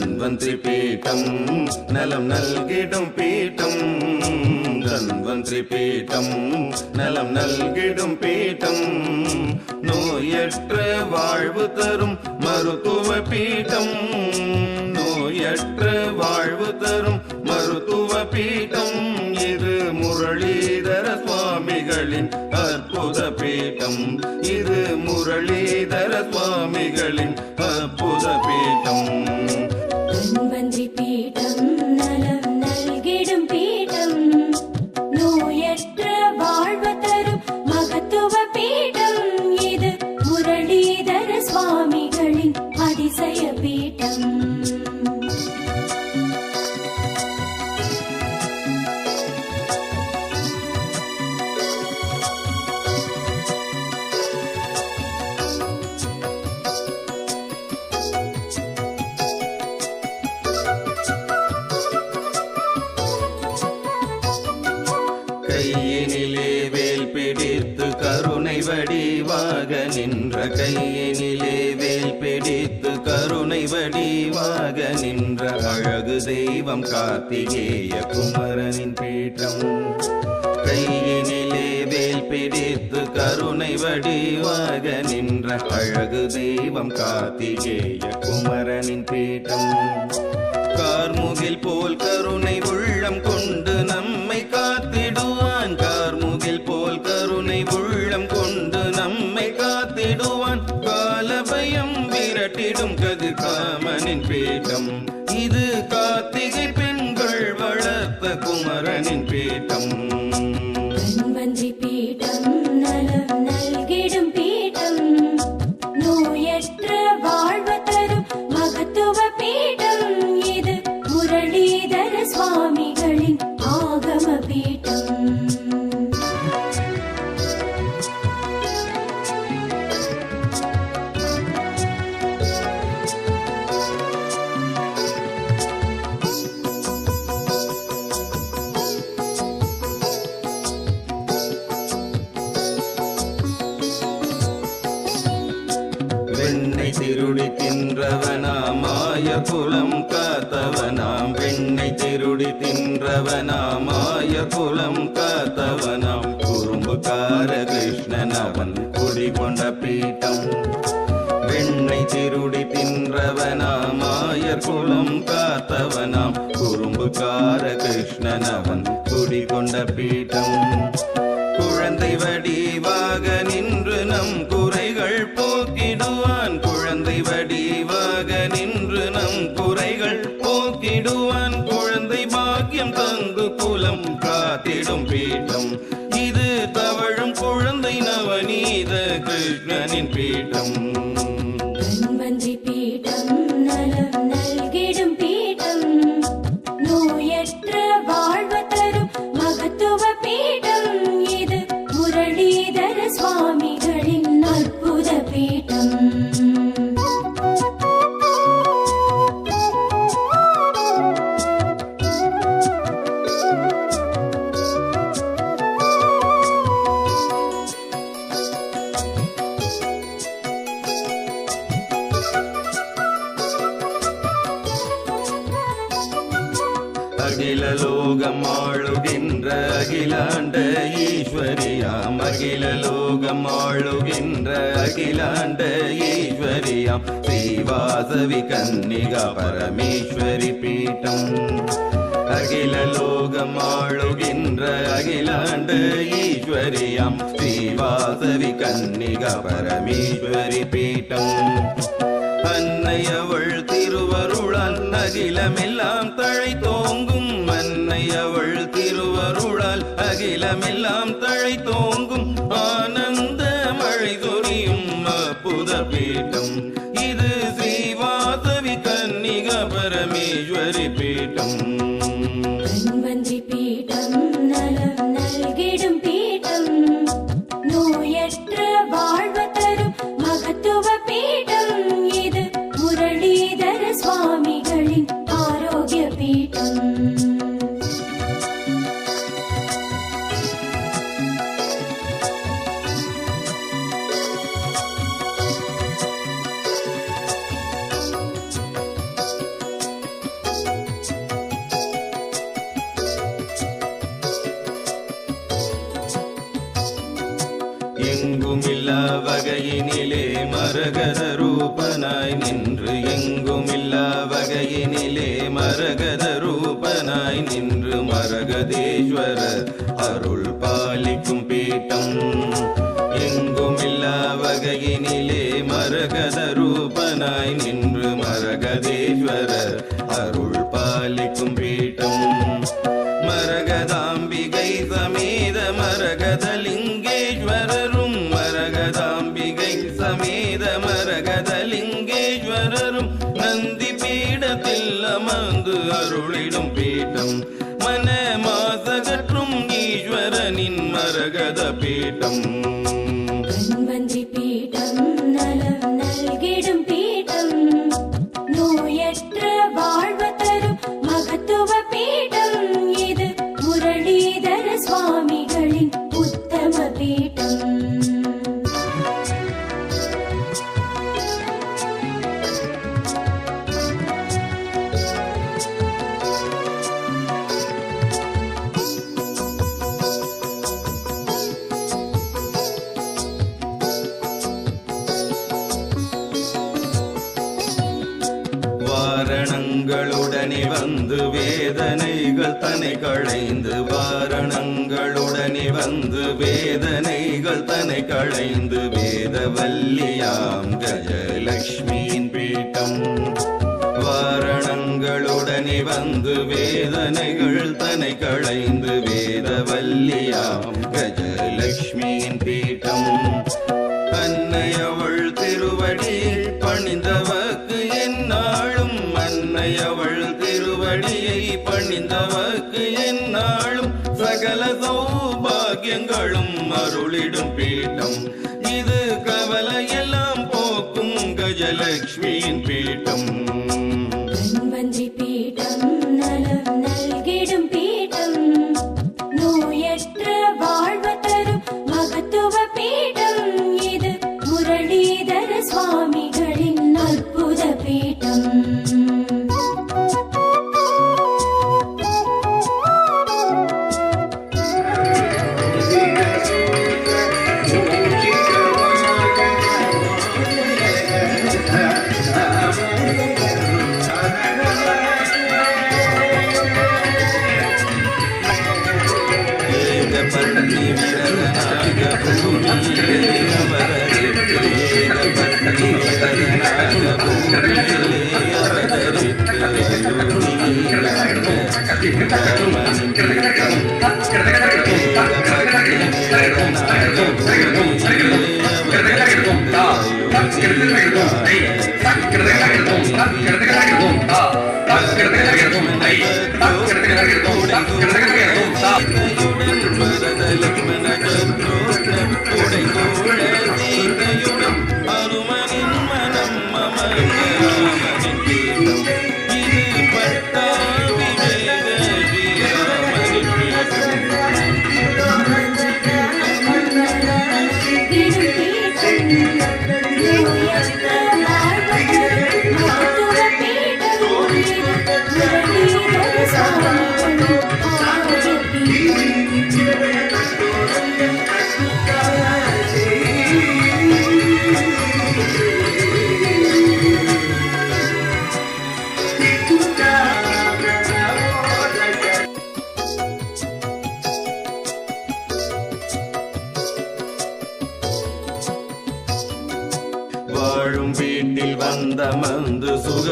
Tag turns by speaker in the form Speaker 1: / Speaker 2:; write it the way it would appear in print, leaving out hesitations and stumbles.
Speaker 1: தன்வந்திரி பீட்டம் நலம் நல்கிடும் பீட்டம் தன்வந்திரி பீட்டம் நலம் நல்கிடும் பீட்டம் நோயற்ற வாழ்வு தரும் மருத்துவ பீட்டம் நோயற்ற வாழ்வு தரும் மருத்துவ பீட்டம் இது முரளிதர சுவாமிகளின் அற்புத பீட்டம் இது முரளிதர சுவாமிகளின் அற்புத பீட்டம்
Speaker 2: தன்வந்திரி பீட்டம் நலம் நல்கிடும் பீட்டம் நோயற்ற வாழ்வு தரும் மகத்துவ பீட்டம் இது முரளிதர சுவாமிகளின் அதிசய பீட்டம்
Speaker 1: கையினிலே வேல் பிடித்து கருணை வடிவாக நின்ற கையினிலே வேல் பிடித்து கருணை வடிவாக நின்ற அழகு தெய்வம் கார்த்திகேய குமரனின் பீட்டம் கையினிலே வேல் பிடித்து கருணை வடிவாக நின்ற அழகு தெய்வம் கார்த்திகேய குமரனின் பீட்டம் கார்முகில் போல் கருணை உள்ளம் கொண்டு நம்மை காத்திடுவான் கார்முகில் போல் கருணை உள்ளம் கொண்டு நம்மை காத்திடுவான் காலபயம் விரட்டிடும் கதிர்காமனின் பீட்டம் இது கார்த்திகை பெண்கள் வளர்த்த குமரனின் பீட்டம்
Speaker 2: தன்வந்திரி பீட்டம் நலம் நல்கிடும் பீட்டம் நோயற்ற வாழ்வு தரும் மகத்துவ பீட்டம் இது முரளிதர சுவாமிகளின் ஆகம பீட்டம்
Speaker 1: வெண்ணை திருடி தின்றவனாம் மாய குலம் காத்தவனாம் வெண்ணை திருடி தின்றவனாம் மாய குலம் காத்தவனாம் குறும்புக்கார கிருஷ்ணன் அவன் குடிகொண்ட பீட்டம் வெண்ணை திருடி தின்றவனாம் மாயர் குலம் காத்தவனாம் குறும்புக்கார கிருஷ்ணன் அவன் குடிகொண்ட பீட்டம் குழந்தை வடிவாக நின்று நம் குறைகள் போக்கிடுவான் குழந்தை வடிவாக நின்று நம் குறைகள் போக்கிடுவான் குழந்தை பாக்கியம் தந்து குலம் காத்திடும் பீட்டம் இது தவழும் குழந்தை நவநீத கிருஷ்ணனின் பீட்டம்
Speaker 2: தன்வந்திரி பீட்டம் நலம் நல்கிடும் பீட்டம் நோயற்ற வாழ்வு தரும் மகத்துவ பீட்டம் இது முரளிதர சுவாமிகளின் அற்புத பீட்டம்
Speaker 1: அகில லோகம் ஆளுகின்ற அகிலாண்ட ஈஸ்வரியாம் அகில லோகம் ஆளுகின்ற அகிலாண்ட ஈஸ்வரியாம் ஸ்ரீவாசவி கன்னிகா பரமேஸ்வரி பீட்டம் அகில லோகம் ஆளுகின்ற அகிலாண்ட ஈஸ்வரியாம் ஸ்ரீவாசவி கன்னிகா பரமேஸ்வரி பீட்டம் அன்னை அவள் திருவருளால் அகிலமெல்லாம் தழை தோங்கும் அன்னை அவள் திருவருளால் அகிலமெல்லாம் தழை தோங்கும் ஆனந்த மழை சொரியும் அற்புத பீட்டம் இது ஸ்ரீவாசவி கன்னிகா பரமேஸ்வரி பீட்டம்
Speaker 2: தன்வந்திரி பீட்டம் நலம் நல்கிடும் பீட்டம் நோயற்ற வாழ்வு தரும் மகத்துவ பீட்டம் இது முரளிதர சுவாமிகளின் ஆரோக்கிய பீட்டம்
Speaker 1: எங்குமில்லா வகையினிலே மரகத ரூபனாய் நின்று எங்குமில்லா வகையினிலே மரகத ரூபனாய் நின்று மரகதேஸ்வர அருள் பாலிக்கும் பீட்டம் எங்குமில்லா வகையினிலே மரகத ரூபனாய் நின்று மரகதேஸ்வர அருள் பாலிக்கும் பீட்டம் மரகதாம்பிகை சமேத மரகதலிங்கேஸ்வரரும் மரகதாம்பிகை சமேத மரகதலிங்கேஸ்வரரும் நந்தி பீடத்தில் அமர்ந்து அருளிடும் பீட்டம் மன மாசகற்றும் ஈஸ்வரனின் மரகத பீட்டம்
Speaker 2: தன்வந்திரி பீடம் நலம் நல்கிடும் பீடம் நோயற்ற வாழ்வு தரும் மகத்துவ பீடம் இது முரளிதர சுவாமிகளின் உத்தம பீடம்
Speaker 1: வாரணங்களுடனே வந்து வேதனைகள் தனை களைந்து வாரணங்களுடனே வந்து வேதனைகள் தனை களைந்து வேதவல்லியாம் கஜலட்சுமியின் பீட்டம் வாரணங்களுடனே வந்து வேதனைகள் தனை களைந்து வேதவல்லியாம் கஜலட்சுமியின் பீட்டம் அன்னையவள் திருவடியில் பணிந்தவர்க்கு எந்நாளும் அன்னையவள் திருவடியை பணிந்தவர்க்கு எந்நாளும் சகல சௌபாகியங்களும் அருளிடும் பீட்டம் இது கவலையெல்லாம் போக்கும் கஜலட்சுமியின் பீட்டம்
Speaker 2: தன்வந்திரி பீடம் நலம் நல்கிடும் பீடம் நோயற்ற வாழ்வு தரும் மகத்துவ பீடம் இது முரளிதர சுவாமிகளின் அற்புத பீடம்
Speaker 1: பத்னி விரதனாக பூமியிலே அவதரித்து பத்னி விரதனாக பூமியிலே அவதரித்து ராமனின் பீட்டம் பத்னி விரதனாக பூமியிலே அனுமனின் மனம் அமர்ந்தின் பீட்டம் இது பட்டாபி வேத ஸ்ரீராமனின் பீட்டம் வாழும் வீட்டில் வந்த மந்து சுக